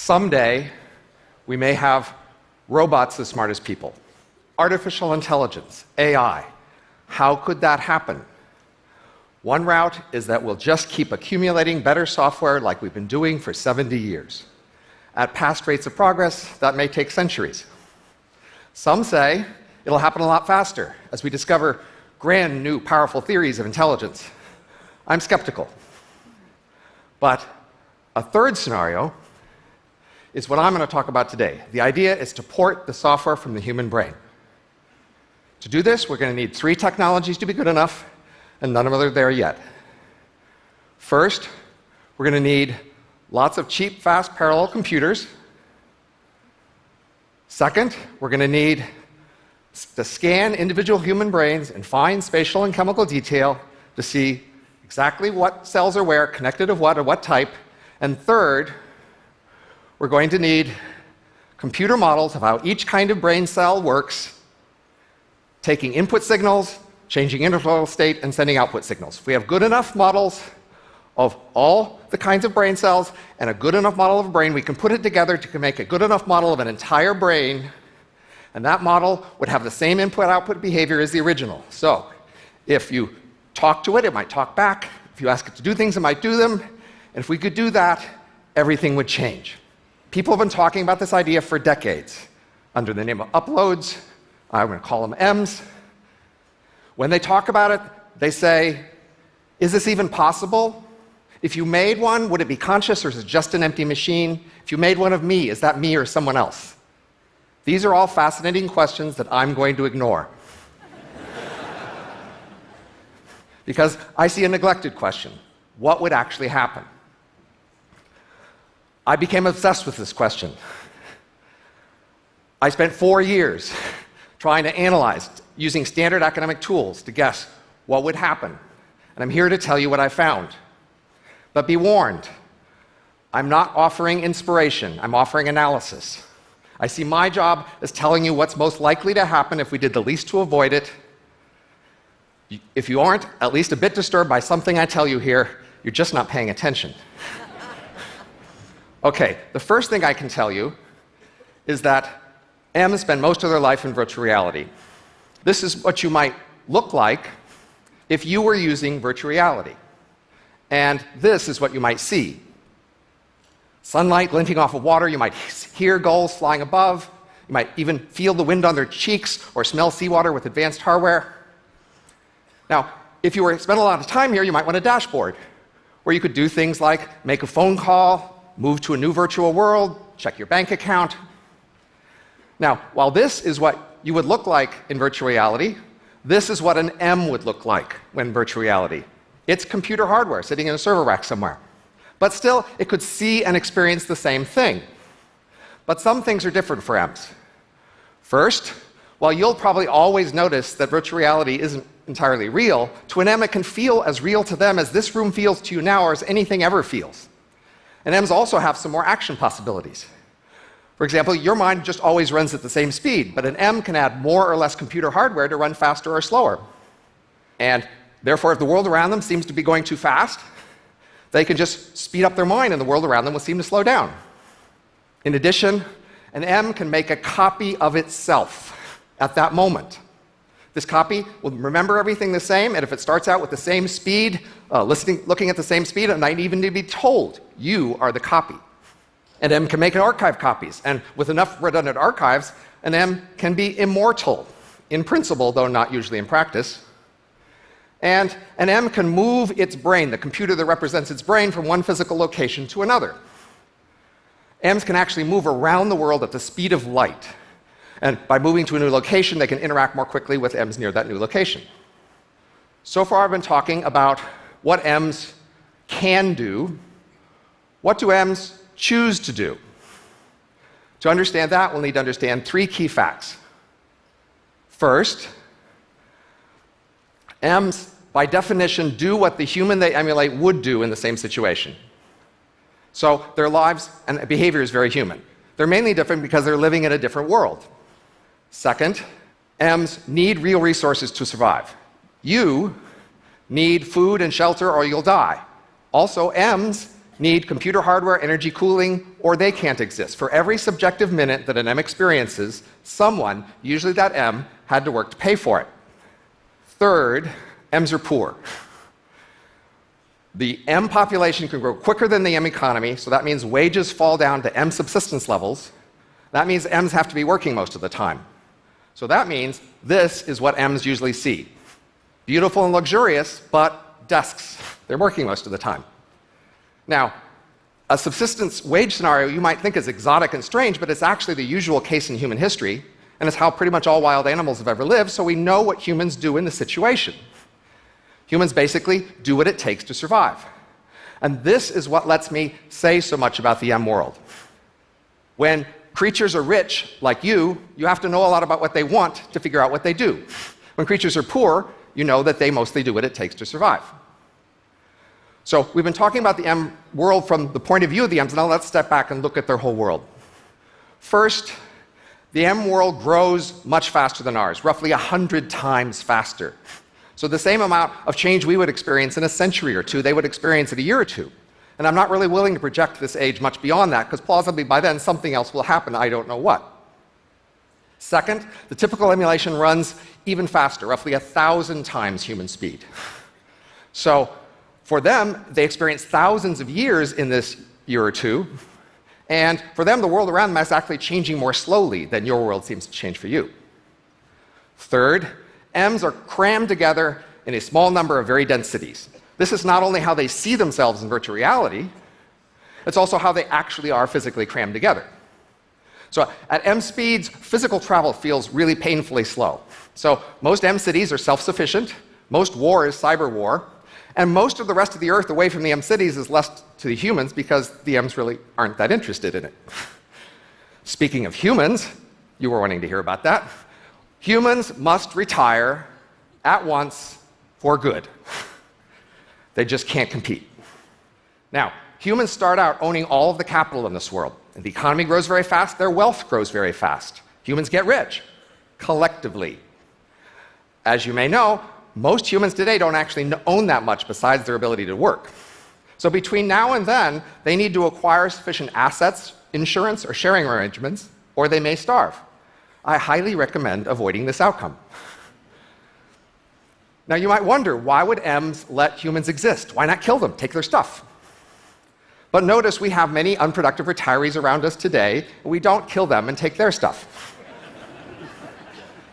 Someday, we may have robots as smart as people. Artificial intelligence, AI. How could that happen? One route is that we'll just keep accumulating better software like we've been doing for 70 years. At past rates of progress, that may take centuries. Some say it'll happen a lot faster as we discover grand new powerful theories of intelligence. I'm skeptical. But a third scenario is what I'm going to talk about today. The idea is to port the software from the human brain. To do this, we're going to need 3 technologies to be good enough, and none of them are there yet. First, we're going to need lots of cheap, fast, parallel computers. Second, we're going to need to scan individual human brains in fine spatial and chemical detail to see exactly what cells are where, connected to what type. And third, we're going to need computer models of how each kind of brain cell works, taking input signals, changing interval state, and sending output signals. If we have good enough models of all the kinds of brain cells and a good enough model of a brain, we can put it together to make a good enough model of an entire brain, and that model would have the same input-output behavior as the original. So if you talk to it, it might talk back. If you ask it to do things, it might do them. And if we could do that, everything would change. People have been talking about this idea for decades under the name of uploads. I'm going to call them EMs. When they talk about it, they say, is this even possible? If you made one, would it be conscious or is it just an empty machine? If you made one of me, is that me or someone else? These are all fascinating questions that I'm going to ignore. Because I see a neglected question. What would actually happen? I became obsessed with this question. I spent 4 years trying to analyze, using standard academic tools to guess what would happen. And I'm here to tell you what I found. But be warned, I'm not offering inspiration, I'm offering analysis. I see my job as telling you what's most likely to happen if we did the least to avoid it. If you aren't at least a bit disturbed by something I tell you here, you're just not paying attention. Okay, the first thing I can tell you is that EMs spend most of their life in virtual reality. This is what you might look like if you were using virtual reality. And this is what you might see. Sunlight glinting off of water, you might hear gulls flying above, you might even feel the wind on their cheeks or smell seawater with advanced hardware. Now, if you were to spend a lot of time here, you might want a dashboard where you could do things like make a phone call, move to a new virtual world, check your bank account. Now, while this is what you would look like in virtual reality, this is what an M would look like when virtual reality. It's computer hardware sitting in a server rack somewhere. But still, it could see and experience the same thing. But some things are different for Ms. First, while you'll probably always notice that virtual reality isn't entirely real, to an M it can feel as real to them as this room feels to you now or as anything ever feels. And Ms also have some more action possibilities. For example, your mind just always runs at the same speed, but an M can add more or less computer hardware to run faster or slower. And therefore, if the world around them seems to be going too fast, they can just speed up their mind and the world around them will seem to slow down. In addition, an M can make a copy of itself at that moment. This copy will remember everything the same, and if it starts out with the same speed, looking at the same speed, it might even be told, you are the copy. An M can make archive copies, and with enough redundant archives, an M can be immortal, in principle, though not usually in practice. And an M can move its brain, the computer that represents its brain, from one physical location to another. Ms can actually move around the world at the speed of light. And by moving to a new location, they can interact more quickly with Ms near that new location. So far, I've been talking about what Ms can do. What do Ms choose to do? To understand that, we'll need to understand 3 key facts. First, Ms, by definition, do what the human they emulate would do in the same situation. So their lives and behavior is very human. They're mainly different because they're living in a different world. Second, Ms need real resources to survive. You need food and shelter or you'll die. Also, Ms need computer hardware, energy cooling, or they can't exist. For every subjective minute that an M experiences, someone, usually that M, had to work to pay for it. Third, M's are poor. The M population can grow quicker than the M economy, so that means wages fall down to M subsistence levels. That means M's have to be working most of the time. So that means this is what M's usually see. Beautiful and luxurious, but desks. They're working most of the time. Now, a subsistence wage scenario you might think is exotic and strange, but it's actually the usual case in human history, and it's how pretty much all wild animals have ever lived, so we know what humans do in this situation. Humans basically do what it takes to survive. And this is what lets me say so much about the M world. When creatures are rich, like you have to know a lot about what they want to figure out what they do. When creatures are poor, you know that they mostly do what it takes to survive. So we've been talking about the M world from the point of view of the M's, now let's step back and look at their whole world. First, the M world grows much faster than ours, roughly 100 times faster. So the same amount of change we would experience in a century or two, they would experience in a year or two. And I'm not really willing to project this age much beyond that, because plausibly by then something else will happen, I don't know what. Second, the typical emulation runs even faster, roughly 1,000 times human speed. So for them, they experience thousands of years in this year or two, and for them, the world around them is actually changing more slowly than your world seems to change for you. Third, M's are crammed together in a small number of very dense cities. This is not only how they see themselves in virtual reality, it's also how they actually are physically crammed together. So at M speeds, physical travel feels really painfully slow. So most M cities are self-sufficient, most war is cyber war, and most of the rest of the Earth away from the M cities is left to the humans because the M's really aren't that interested in it. Speaking of humans, you were wanting to hear about that. Humans must retire at once for good. They just can't compete. Now, humans start out owning all of the capital in this world. And the economy grows very fast, their wealth grows very fast. Humans get rich, collectively. As you may know, most humans today don't actually own that much besides their ability to work. So between now and then, they need to acquire sufficient assets, insurance, or sharing arrangements, or they may starve. I highly recommend avoiding this outcome. Now you might wonder, why would M's let humans exist? Why not kill them, take their stuff? But notice we have many unproductive retirees around us today, and we don't kill them and take their stuff.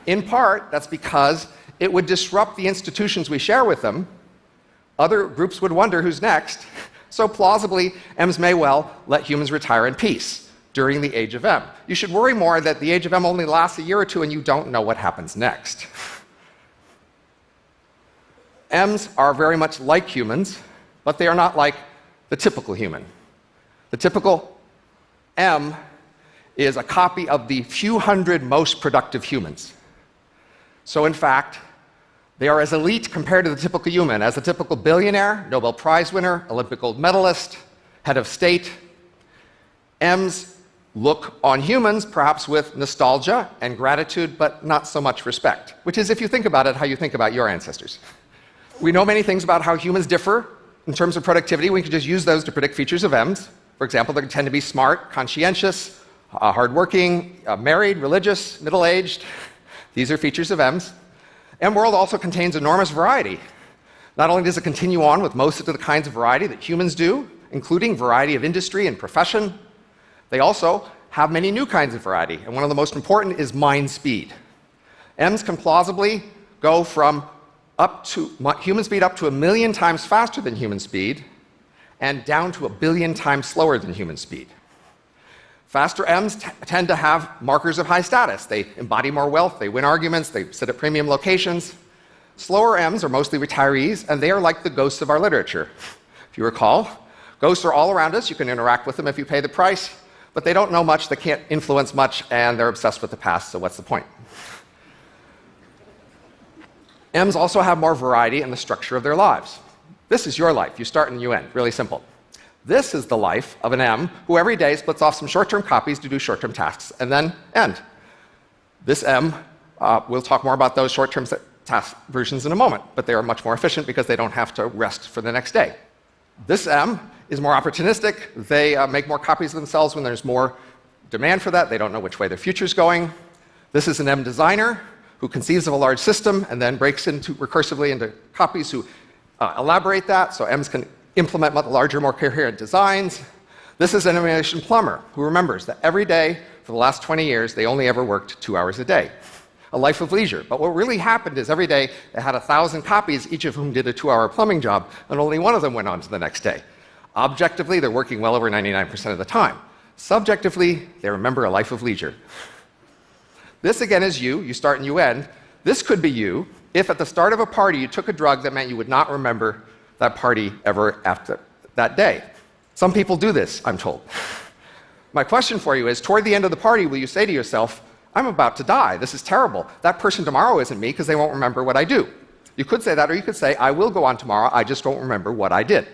In part, that's because it would disrupt the institutions we share with them. Other groups would wonder who's next, so plausibly, M's may well let humans retire in peace during the age of M. You should worry more that the age of M only lasts a year or two and you don't know what happens next. M's are very much like humans, but they are not like the typical human. The typical M is a copy of the few hundred most productive humans. So in fact, they are as elite compared to the typical human as a typical billionaire, Nobel Prize winner, Olympic gold medalist, head of state. M's look on humans perhaps with nostalgia and gratitude, but not so much respect, which is, if you think about it, how you think about your ancestors. We know many things about how humans differ in terms of productivity. We can just use those to predict features of M's. For example, they tend to be smart, conscientious, hardworking, married, religious, middle-aged. These are features of M's. M world also contains enormous variety. Not only does it continue on with most of the kinds of variety that humans do, including variety of industry and profession, they also have many new kinds of variety, and one of the most important is mind speed. M's can plausibly go from human speed up to 1 million times faster than human speed, and down to 1 billion times slower than human speed. Faster M's tend to have markers of high status. They embody more wealth, they win arguments, they sit at premium locations. Slower M's are mostly retirees, and they are like the ghosts of our literature. If you recall, ghosts are all around us. You can interact with them if you pay the price, but they don't know much, they can't influence much, and they're obsessed with the past, so what's the point? M's also have more variety in the structure of their lives. This is your life. You start and you end. Really simple. This is the life of an M who every day splits off some short-term copies to do short-term tasks and then end. This M, we'll talk more about those short-term task versions in a moment, but they are much more efficient because they don't have to rest for the next day. This M is more opportunistic. They make more copies of themselves when there's more demand for that. They don't know which way their future's going. This is an M designer who conceives of a large system and then breaks into recursively into copies who elaborate that, so M's can implement much larger, more coherent designs. This is an emulation plumber who remembers that every day for the last 20 years they only ever worked 2 hours a day. A life of leisure. But what really happened is every day they had 1,000 copies, each of whom did a 2-hour plumbing job, and only one of them went on to the next day. Objectively, they're working well over 99% of the time. Subjectively, they remember a life of leisure. This again is you. You start and you end. This could be you if at the start of a party you took a drug that meant you would not remember that party ever after that day. Some people do this, I'm told. My question for you is, toward the end of the party, will you say to yourself, I'm about to die. This is terrible. That person tomorrow isn't me because they won't remember what I do. You could say that, or you could say, I will go on tomorrow, I just won't remember what I did.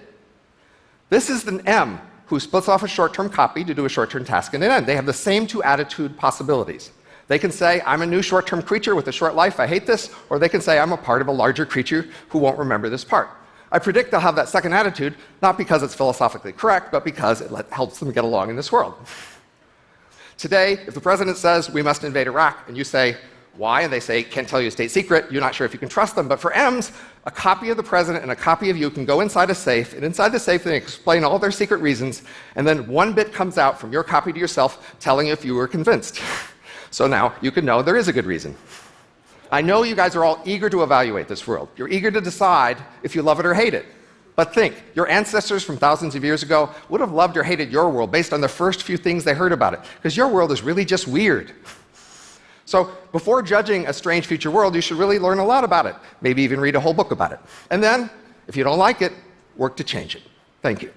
This is an M who splits off a short-term copy to do a short-term task and an end. They have the same 2 attitude possibilities. They can say, I'm a new short-term creature with a short life, I hate this, or they can say, I'm a part of a larger creature who won't remember this part. I predict they'll have that second attitude, not because it's philosophically correct, but because it helps them get along in this world. Today, if the president says we must invade Iraq, and you say, why? And they say, can't tell you a state secret, you're not sure if you can trust them. But for M's, a copy of the president and a copy of you can go inside a safe, and inside the safe they explain all their secret reasons, and then 1 bit comes out from your copy to yourself telling you if you were convinced. So now you can know there is a good reason. I know you guys are all eager to evaluate this world. You're eager to decide if you love it or hate it. But think, your ancestors from thousands of years ago would have loved or hated your world based on the first few things they heard about it, because your world is really just weird. So before judging a strange future world, you should really learn a lot about it, maybe even read a whole book about it. And then, if you don't like it, work to change it. Thank you.